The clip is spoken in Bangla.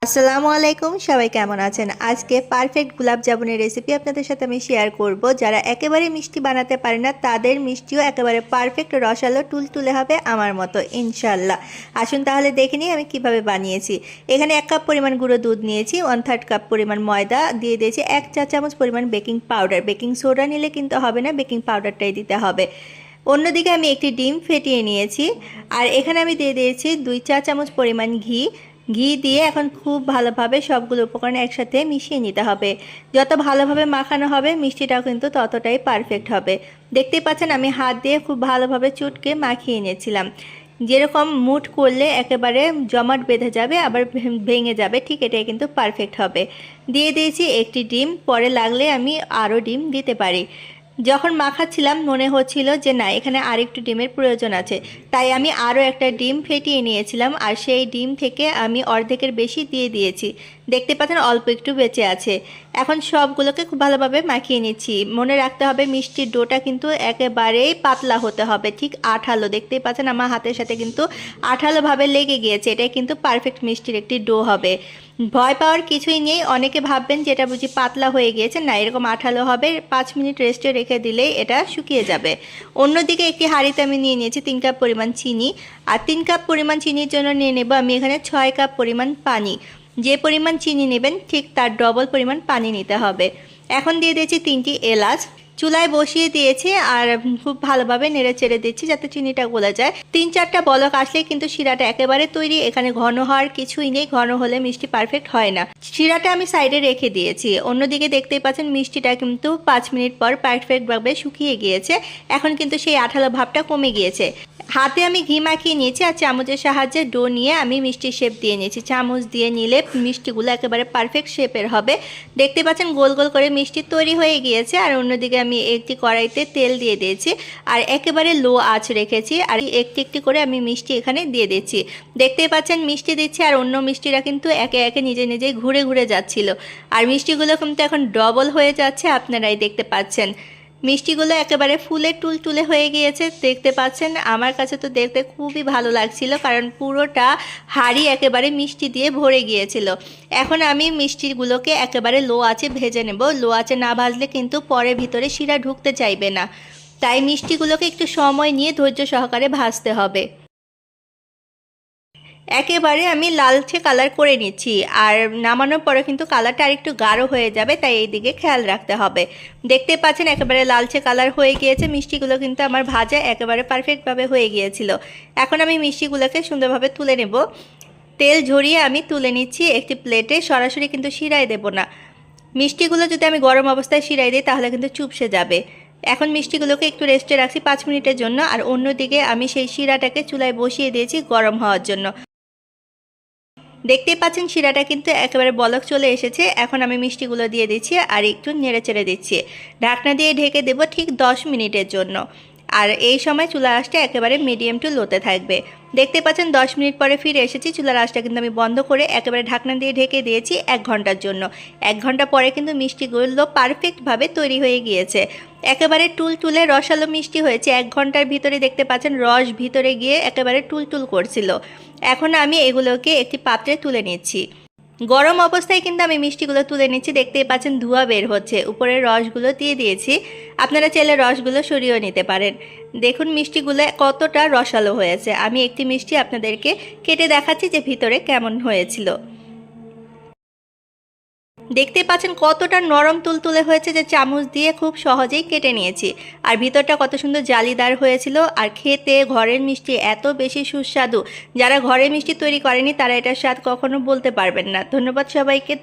আসসালামু আলাইকুম, সবাই কেমন আছেন? আজকে পারফেক্ট গোলাপ জামুনের রেসিপি আপনাদের সাথে আমি শেয়ার করব। যারা একেবারে মিষ্টি বানাতে পারে না তাদের মিষ্টিও একেবারে পারফেক্ট রসালো তুলতুলে হবে আমার মতো ইনশাল্লাহ। আসুন তাহলে দেখে নিই আমি কিভাবে বানিয়েছি। এখানে 1 কাপ পরিমাণ গুঁড়ো দুধ নিয়েছি, 1/3 কাপ পরিমাণ ময়দা দিয়ে দিয়েছি, 1 চা চামচ পরিমাণ বেকিং পাউডার। বেকিং সোডা নিলে কিন্তু হবে না, বেকিং পাউডারটাই দিতে হবে। অন্যদিকে আমি একটি ডিম ফেটিয়ে নিয়েছি, আর এখানে আমি দিয়ে দিয়েছি 2 চা চামচ পরিমাণ ঘি। ঘি দিয়ে এখন খুব ভালোভাবে সবগুলো উপকরণ একসাথে মিশিয়ে নিতে হবে। যত ভালোভাবে মাখানো হবে মিষ্টিটাও কিন্তু ততটাই পারফেক্ট হবে। দেখতেই পাচ্ছেন আমি হাত দিয়ে খুব ভালোভাবে চটকে মাখিয়ে নিয়েছিলাম। যেরকম মুঠ করলে একেবারে জমাট বেঁধে যাবে আবার ভেঙে যাবে, ঠিক এটাই কিন্তু পারফেক্ট হবে। দিয়ে দিয়েছি একটি ডিম, পরে লাগলে আমি আরও ডিম দিতে পারি। যখন মাখাচ্ছিলাম মনে হচ্ছিল যে না, এখানে আরেকটু ডিমের প্রয়োজন আছে, তাই আমি আরও একটা ডিম ফেটিয়ে নিয়েছিলাম, আর সেই ডিম থেকে আমি অর্ধেকের বেশি দিয়ে দিয়েছি। দেখতে পাচ্ছেন অল্প একটু বেঁচে আছে। এখন সবগুলোকে খুব ভালোভাবে মাখিয়ে নিচ্ছি। মনে রাখতে হবে মিষ্টির ডোটা কিন্তু একেবারেই পাতলা হতে হবে, ঠিক আঠালো। দেখতেই পাচ্ছেন আমার হাতের সাথে কিন্তু আঠালোভাবে লেগে গিয়েছে, এটাই কিন্তু পারফেক্ট মিষ্টির একটি ডো হবে। ভয় পাওয়ার কিছুই নেই। অনেকে ভাববেন যে এটা বুঝি পাতলা হয়ে গিয়েছে, না, এরকম আঠালো হবে। 5 মিনিট রেস্টে রেখে দিলেই এটা শুকিয়ে যাবে। অন্যদিকে একটি হাঁড়িতে আমি নিয়ে নিয়েছি 3 কাপ পরিমাণ চিনি, আর 3 কাপ পরিমাণ চিনির জন্য নিয়ে নেব আমি এখানে 6 কাপ পরিমাণ পানি। যে পরিমাণ চিনি নেবেন ঠিক তার ডবল পরিমাণ পানি নিতে হবে। এখন দিয়ে দিয়েছি 3টি এলাচ, চুলায় বসিয়ে দিয়েছি আর খুব ভালোভাবে নেড়ে চেড়ে দিচ্ছি যাতে চিনিটা গলে যায়। 3-4টা বলক আসলেই কিন্তু শিরাটা একেবারে তৈরি। এখানে ঘন হওয়ার কিছুই নেই, ঘন হলে মিষ্টি পারফেক্ট হয় না। শিরাটা আমি সাইডে রেখে দিয়েছি। অন্যদিকে দেখতেই পাচ্ছেন মিষ্টিটা কিন্তু 5 মিনিট পর পারফেক্টভাবে শুকিয়ে গিয়েছে। এখন কিন্তু সেই আঠালো ভাবটা কমে গিয়েছে। হাতে আমি ঘি মাখিয়ে নিয়েছি আর চামচের সাহায্যে ডো নিয়ে আমি মিষ্টির শেপ দিয়ে নিয়েছি। চামচ দিয়ে নিলে মিষ্টিগুলো একেবারে পারফেক্ট শেপের হবে। দেখতে পাচ্ছেন গোল গোল করে মিষ্টি তৈরি হয়ে গিয়েছে। আর অন্যদিকে আমি একটি কড়াইতে তেল দিয়ে দিয়েছি আর একেবারে লো আঁচ রেখেছি, আর একটি একটি করে আমি মিষ্টি এখানে দিয়ে দিচ্ছি। দেখতেই পাচ্ছেন মিষ্টি দিচ্ছি আর অন্য মিষ্টিরা কিন্তু একে একে নিজে নিজেই ঘুরে ঘুরে যাচ্ছিল, আর মিষ্টিগুলো কিন্তু এখন ডবল হয়ে যাচ্ছে, আপনারাই দেখতে পাচ্ছেন। মিষ্টিগুলো একেবারে ফুলে টুলটুলে হয়ে গিয়েছে। দেখতে পাচ্ছেন আমার কাছে তো দেখতে খুবই ভালো লাগছিল, কারণ পুরোটা হাঁড়ি একেবারে মিষ্টি দিয়ে ভরে গিয়েছিল। এখন আমি মিষ্টিগুলোকে একেবারে লো আঁচে ভেজে নেব। লো আঁচে না ভাজলে কিন্তু পরে ভিতরে শিরা ঢুকতে চাইবে না, তাই মিষ্টিগুলোকে একটু সময় নিয়ে ধৈর্য সহকারে ভাজতে হবে। একেবারে আমি লালচে কালার করে নিচ্ছি, আর নামানোর পরে কিন্তু কালারটা আরেকটু গাঢ় হয়ে যাবে, তাই এই দিকে খেয়াল রাখতে হবে। দেখতে পাচ্ছেন একেবারে লালচে কালার হয়ে গিয়েছে। মিষ্টিগুলো কিন্তু আমার ভাজা একেবারে পারফেক্টভাবে হয়ে গিয়েছিল। এখন আমি মিষ্টিগুলোকে সুন্দরভাবে তুলে নেব। তেল ঝরিয়ে আমি তুলে নিচ্ছি একটি প্লেটে। সরাসরি কিন্তু শিরায় দেব না। মিষ্টিগুলো যদি আমি গরম অবস্থায় শিরায় দিই তাহলে কিন্তু চুপসে যাবে। এখন মিষ্টিগুলোকে একটু রেস্টে রাখছি 5 মিনিটের জন্য, আর অন্যদিকে আমি সেই শিরাটাকে চুলায় বসিয়ে দিয়েছি গরম হওয়ার জন্য। দেখতেই পাচ্ছেন শিরাটা কিন্তু একেবারে বলক চলে এসেছে। এখন আমি মিষ্টিগুলো দিয়ে দিচ্ছি আর একটু নেড়ে চেড়ে দিচ্ছি। ঢাকনা দিয়ে ঢেকে দেব ঠিক 10 মিনিটের জন্য, আর এই সময় চুলার আঁচটা একেবারে মিডিয়াম টু লোতে থাকবে। দেখতে পাচ্ছেন 10 মিনিট পরে ফিরে এসেছি। চুলার আঁচটা কিন্তু আমি বন্ধ করে একেবারে ঢাকনা দিয়ে ঢেকে দিয়েছি 1 ঘন্টার জন্য। 1 ঘন্টা পরে কিন্তু মিষ্টিগুলো পারফেক্টভাবে তৈরি হয়ে গিয়েছে। একেবারে টুলটুলে রসালো মিষ্টি হয়েছে। 1 ঘন্টার ভিতরে দেখতে পাচ্ছেন রস ভিতরে গিয়ে একেবারে টুলটুল করছিল। এখন আমি এগুলোকে একটি পাত্রে তুলে নিচ্ছি। গরম অবস্থায় কিন্তু আমি মিষ্টিগুলো তুলে নিচ্ছি। দেখতেই পাচ্ছেন ধোঁয়া বের হচ্ছে। উপরের রসগুলো দিয়ে দিয়েছি, আপনারা চাইলে রসগুলো সরিয়েও নিতে পারেন। দেখুন মিষ্টিগুলো কতটা রসালো হয়েছে। আমি একটি মিষ্টি আপনাদেরকে কেটে দেখাচ্ছি যে ভিতরে কেমন হয়েছিল। দেখতে পাচ্ছেন কতটা নরম তুলতুলে হয়েছে, যে চামচ দিয়ে খুব সহজেই কেটে নিয়েছি। আর ভিতরটা কত সুন্দর জালিদার হয়েছিল। আর খেতে ঘরের মিষ্টি এত বেশি সুস্বাদু, যারা ঘরে মিষ্টি তৈরি করেনি তারা এটার স্বাদ কখনো বলতে পারবেন না। ধন্যবাদ সবাইকে।